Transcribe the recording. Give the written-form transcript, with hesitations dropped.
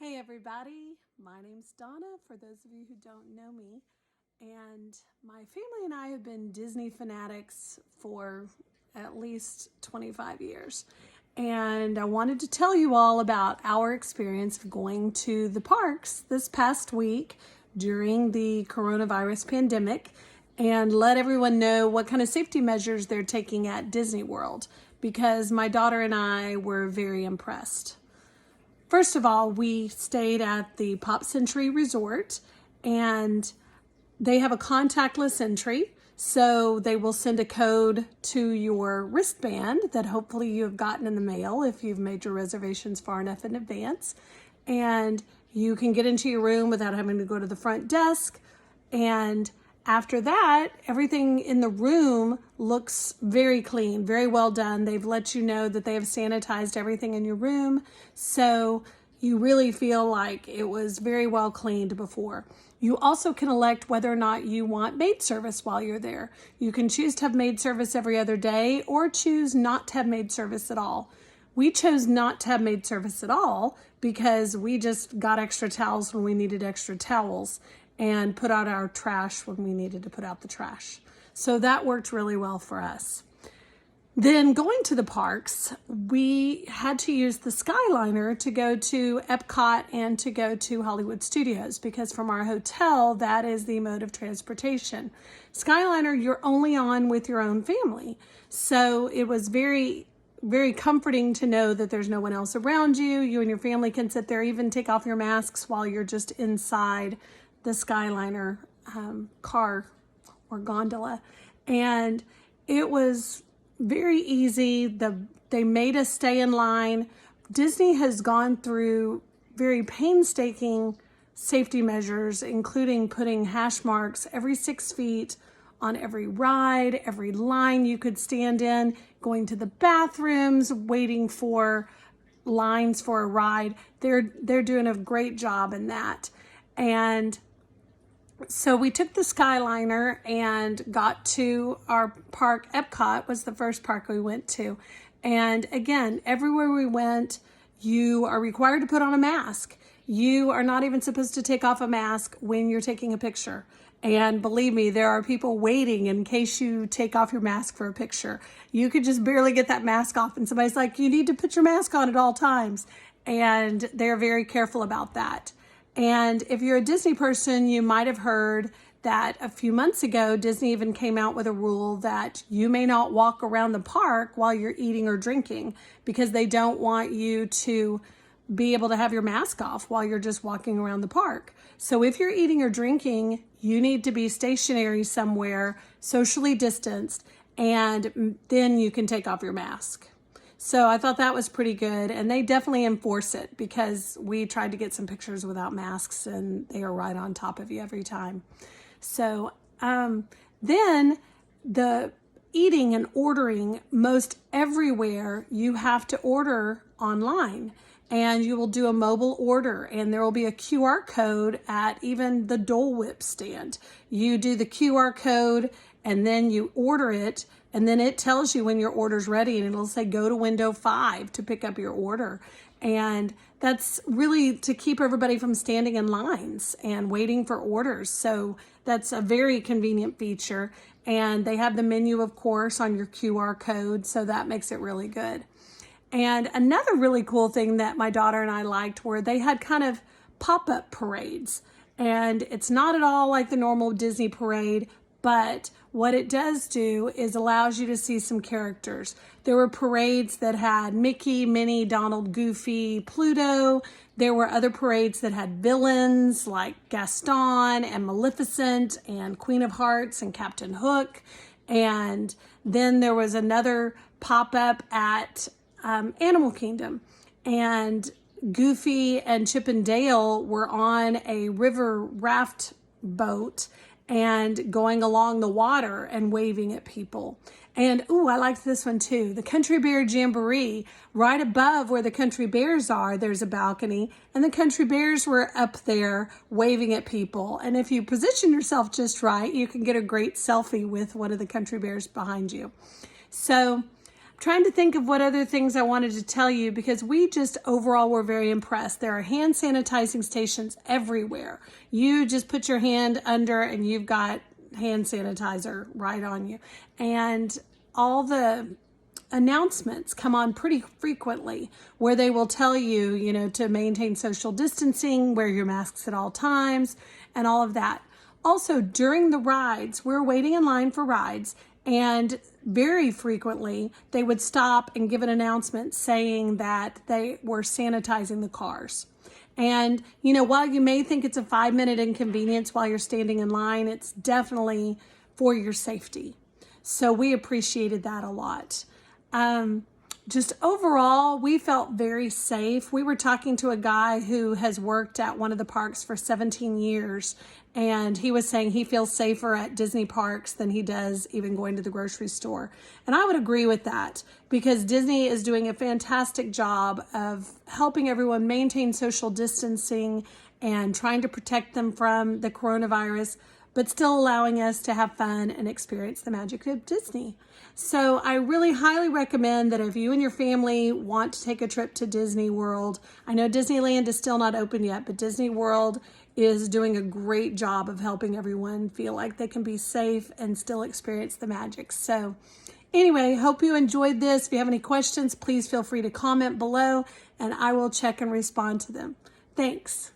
Hey everybody, my name's Donna, for those of you who don't know me, and my family and I have been Disney fanatics for at least 25 years. And I wanted to tell you all about our experience of going to the parks this past week during the coronavirus pandemic and let everyone know what kind of safety measures they're taking at Disney World, because my daughter and I were very impressed. First of all, we stayed at the Pop Century Resort, and they have a contactless entry. So they will send a code to your wristband that hopefully you have gotten in the mail if you've made your reservations far enough in advance. And you can get into your room without having to go to the front desk. And after that, everything in the room looks very clean, very well done. They've let you know that they have sanitized everything in your room, so you really feel like it was very well cleaned before. You also can elect whether or not you want maid service while you're there. You can choose to have maid service every other day or choose not to have maid service at all. We chose not to have maid service at all because we just got extra towels when we needed extra towels and put out our trash when we needed to put out the trash. So that worked really well for us. Then going to the parks, we had to use the Skyliner to go to Epcot and to go to Hollywood Studios, because from our hotel, that is the mode of transportation. Skyliner, you're only on with your own family. So it was very comforting to know that there's no one else around you. You and your family can sit there, even take off your masks while you're just inside the Skyliner car or gondola. And it was very easy. They made us stay in line. Disney has gone through very painstaking safety measures, including putting hash marks every 6 feet on every ride, every line you could stand in, going to the bathrooms, waiting for lines for a ride. They're doing a great job in that. And so we took the Skyliner and got to our park. Epcot was the first park we went to. And again, everywhere we went, you are required to put on a mask. You are not even supposed to take off a mask when you're taking a picture. And believe me, there are people waiting in case you take off your mask for a picture. You could just barely get that mask off, and somebody's like, you need to put your mask on at all times. And they're very careful about that. And if you're a Disney person, you might have heard that a few months ago, Disney even came out with a rule that you may not walk around the park while you're eating or drinking, because they don't want you to be able to have your mask off while you're just walking around the park. So if you're eating or drinking, you need to be stationary somewhere, socially distanced, and then you can take off your mask. So I thought that was pretty good, and they definitely enforce it, because we tried to get some pictures without masks and they are right on top of you every time. So then the eating and ordering, most everywhere you have to order online, and you will do a mobile order, and there will be a QR code at even the Dole Whip stand. You do the QR code and then you order it, and then it tells you when your order's ready, and it'll say go to window 5 to pick up your order. And that's really to keep everybody from standing in lines and waiting for orders. So that's a very convenient feature. And they have the menu, of course, on your QR code, so that makes it really good. And another really cool thing that my daughter and I liked were they had kind of pop-up parades. And it's not at all like the normal Disney parade, but what it does do is allows you to see some characters. There were parades that had Mickey, Minnie, Donald, Goofy, Pluto. There were other parades that had villains like Gaston and Maleficent and Queen of Hearts and Captain Hook. And then there was another pop-up at Animal Kingdom. And Goofy and Chip and Dale were on a river raft boat and going along the water and waving at people. And I liked this one too. The Country Bear Jamboree, right above where the Country Bears are, there's a balcony, and the Country Bears were up there waving at people. And if you position yourself just right, you can get a great selfie with one of the Country Bears behind you. So trying to think of what other things I wanted to tell you, because we just overall were very impressed. There are hand sanitizing stations everywhere. You just put your hand under and you've got hand sanitizer right on you. And all the announcements come on pretty frequently where they will tell you, you know, to maintain social distancing, wear your masks at all times, and all of that. Also, during the rides, we're waiting in line for rides, and very frequently they would stop and give an announcement saying that they were sanitizing the cars. And, you know, while you may think it's a 5-minute inconvenience while you're standing in line, it's definitely for your safety. So we appreciated that a lot. Just overall, we felt very safe. We were talking to a guy who has worked at one of the parks for 17 years, and he was saying he feels safer at Disney parks than he does even going to the grocery store. And I would agree with that, because Disney is doing a fantastic job of helping everyone maintain social distancing and trying to protect them from the coronavirus, but still allowing us to have fun and experience the magic of Disney. So I really highly recommend that if you and your family want to take a trip to Disney World, I know Disneyland is still not open yet, but Disney World is doing a great job of helping everyone feel like they can be safe and still experience the magic. So anyway, hope you enjoyed this. If you have any questions, please feel free to comment below and I will check and respond to them. Thanks.